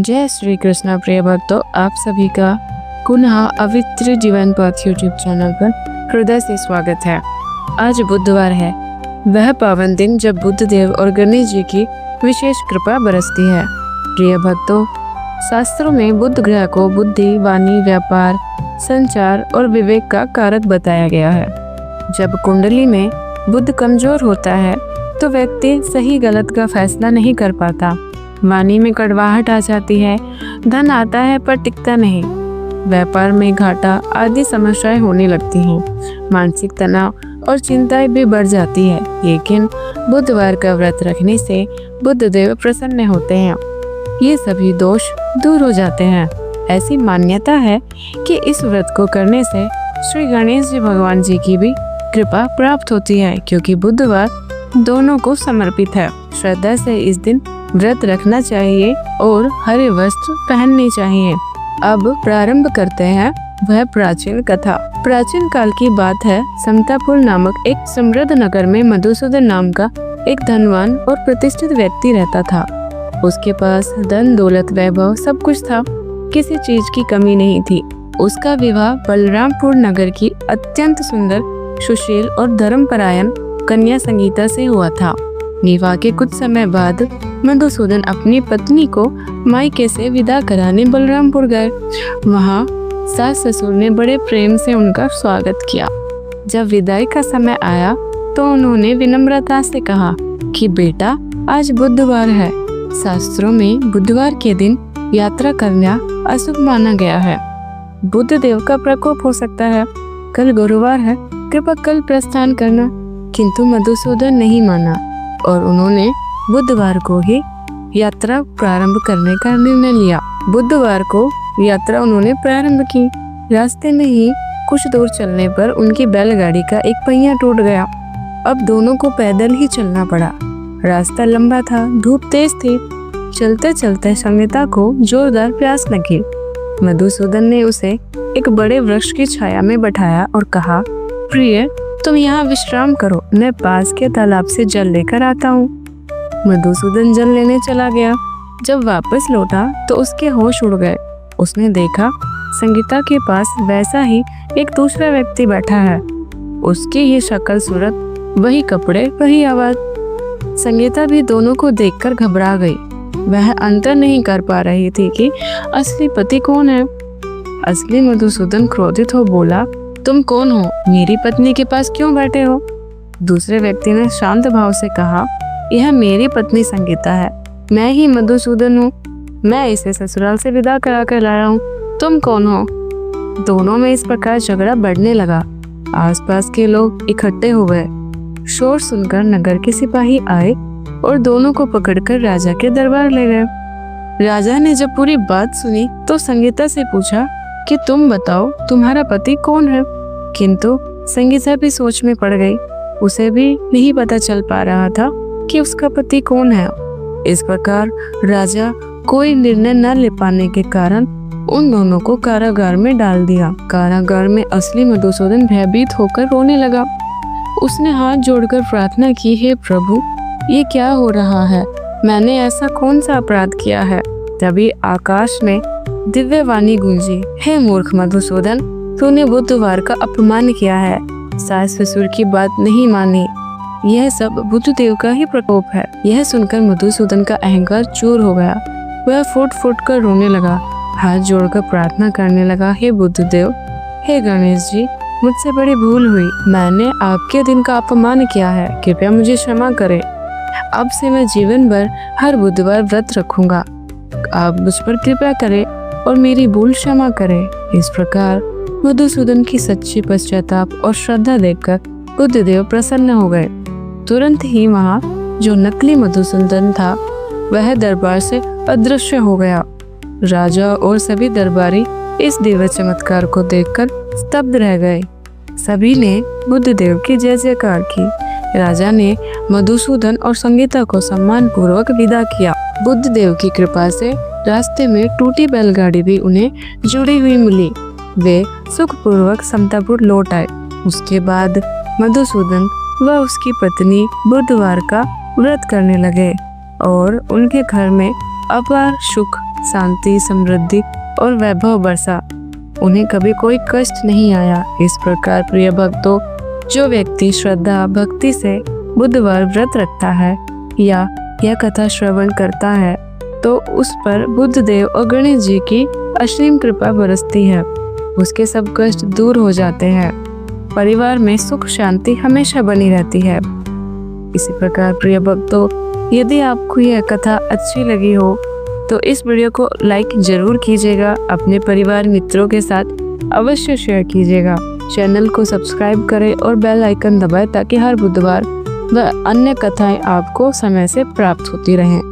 जय श्री कृष्ण प्रिय भक्तों, आप सभी का पुनः अवित्र जीवन पथ यूट्यूब चैनल पर हृदय से स्वागत है। आज बुधवार है, वह पावन दिन जब बुद्ध देव और गणेश जी की विशेष कृपा बरसती है। प्रिय भक्तों, शास्त्रों में बुध ग्रह को बुद्धि, वाणी, व्यापार, संचार और विवेक का कारक बताया गया है। जब कुंडली में बुध कमजोर होता है तो व्यक्ति सही गलत का फैसला नहीं कर पाता। वाणी में कड़वाहट आ जाती है, धन आता है पर टिकता नहीं, व्यापार में घाटा आदि समस्याएं होने लगती हैं। मानसिक तनाव और चिंताएं भी बढ़ जाती है। लेकिन बुधवार का व्रत रखने से बुद्ध देव प्रसन्न होते हैं, ये सभी दोष दूर हो जाते हैं। ऐसी मान्यता है कि इस व्रत को करने से श्री गणेश जी भगवान जी की भी कृपा प्राप्त होती है, क्योंकि बुधवार दोनों को समर्पित है। श्रद्धा से इस दिन व्रत रखना चाहिए और हरे वस्त्र पहनने चाहिए। अब प्रारंभ करते हैं वह प्राचीन कथा। प्राचीन काल की बात है। समतापुर नामक एक समृद्ध नगर में मधुसूदन नाम का एक धनवान और प्रतिष्ठित व्यक्ति रहता था। उसके पास धन, दौलत, वैभव सब कुछ था, किसी चीज की कमी नहीं थी। उसका विवाह बलरामपुर नगर की अत्यंत सुंदर, सुशील और धर्मपरायण कन्या संगीता से हुआ था। विवाह के कुछ समय बाद मधुसूदन अपनी पत्नी को मायके से विदा कराने बलरामपुर गए। वहाँ सास ससुर ने बड़े प्रेम से उनका स्वागत किया। जब विदाई का समय आया तो उन्होंने विनम्रता से कहा कि बेटा, आज बुधवार है। शास्त्रों में बुधवार के दिन यात्रा करना अशुभ माना गया है। बुद्ध देव का प्रकोप हो सकता है। कल गुरुवार है, कृपया कल प्रस्थान करना। किंतु मधुसूदन नहीं माना और उन्होंने बुधवार को ही यात्रा प्रारंभ करने का निर्णय लिया। बुधवार को यात्रा उन्होंने प्रारंभ की। रास्ते में ही कुछ दूर चलने पर उनकी बैलगाड़ी का एक पहिया टूट गया। अब दोनों को पैदल ही चलना पड़ा। रास्ता लंबा था, धूप तेज थी। चलते चलते संगीता को जोरदार प्यास लगी। मधुसूदन ने उसे एक बड़े वृक्ष की छाया में बैठाया और कहा, प्रिय, तुम यहाँ विश्राम करो, मैं पास के तालाब से जल लेकर आता हूँ। मधुसूदन जल लेने चला गया। जब वापस लौटा तो उसके होश उड़ गए। उसने देखा संगीता के पास वैसा ही एक दूसरा व्यक्ति बैठा है। उसकी ये शक्ल सूरत, वही कपड़े, वही आवाज। संगीता भी दोनों को देखकर घबरा गई। वह अंतर नहीं कर पा रही थी कि असली पति कौन है। असली मधुसूदन क्रोधित हो बोला, तुम कौन हो? मेरी पत्नी के पास क्यों बैठे हो? दूसरे व्यक्ति ने शांत भाव से कहा, यह मेरी पत्नी संगीता है, मैं ही मधुसूदन हूँ। मैं इसे ससुराल से विदा करा कर लाया हूँ। तुम कौन हो? दोनों में इस प्रकार झगड़ा बढ़ने लगा। आसपास के लोग इकट्ठे हो गए। शोर सुनकर नगर के सिपाही आए और दोनों को पकड़कर राजा के दरबार ले गए। राजा ने जब पूरी बात सुनी तो संगीता से पूछा कि तुम बताओ, तुम्हारा पति कौन है? किंतु संगीता भी सोच में पड़ गई। उसे भी नहीं पता चल पा रहा था कि उसका पति कौन है। इस प्रकार राजा कोई निर्णय न ले पाने के कारण उन दोनों को कारागार में डाल दिया। कारागार में असली मधुसूदन भयभीत होकर रोने लगा। उसने हाथ जोड़कर प्रार्थना की, हे प्रभु, ये क्या हो रहा है? मैंने ऐसा कौन सा अपराध किया है? तभी आकाश में दिव्य वाणी गूंजी, हे मूर्ख मधुसूदन, तूने बुधवार का अपमान किया है, सास ससुर की बात नहीं मानी। यह सब बुद्ध देव का ही प्रकोप है। यह सुनकर मधुसूदन का अहंकार चूर हो गया। वह फुट फुट कर रोने लगा, हाथ जोड़कर प्रार्थना करने लगा, हे बुद्ध देव, हे गणेश जी, मुझसे बड़ी भूल हुई। मैंने आपके दिन का अपमान किया है, कृपया मुझे क्षमा करें। अब से मैं जीवन भर हर बुधवार व्रत रखूंगा। आप मुझ पर कृपा करें और मेरी भूल क्षमा करें। इस प्रकार मधुसूदन की सच्ची पश्चाताप और श्रद्धा देखकर बुद्ध देव प्रसन्न हो गए। तुरंत ही वहाँ जो नकली मधुसूदन था वह दरबार से अदृश्य हो गया। राजा और सभी दरबारी इस दिव्य चमत्कार को देखकर स्तब्ध रह गए। सभी ने बुद्ध देव की जय जयकार की। राजा ने मधुसूदन और संगीता को सम्मान पूर्वक विदा किया। बुद्ध देव की कृपा से रास्ते में टूटी बैलगाड़ी भी उन्हें जुड़ी हुई मिली। वे सुखपूर्वक समतापुर लौट आए। उसके बाद मधुसूदन व उसकी पत्नी बुधवार का व्रत करने लगे और उनके घर में अपार सुख, शांति, समृद्धि और वैभव बरसा। उन्हें कभी कोई कष्ट नहीं आया। इस प्रकार प्रिय भक्तों, जो व्यक्ति श्रद्धा भक्ति से बुधवार व्रत रखता है या यह कथा श्रवण करता है तो उस पर बुद्धदेव और गणेश जी की असीम कृपा बरसती है। उसके सब कष्ट दूर हो जाते हैं। परिवार में सुख शांति हमेशा बनी रहती है। इसी प्रकार प्रिय भक्तों, यदि आपको यह कथा अच्छी लगी हो तो इस वीडियो को लाइक जरूर कीजिएगा। अपने परिवार मित्रों के साथ अवश्य शेयर कीजिएगा। चैनल को सब्सक्राइब करें और बेल आइकन दबाएं ताकि हर बुधवार व अन्य कथाएं आपको समय से प्राप्त होती रहें।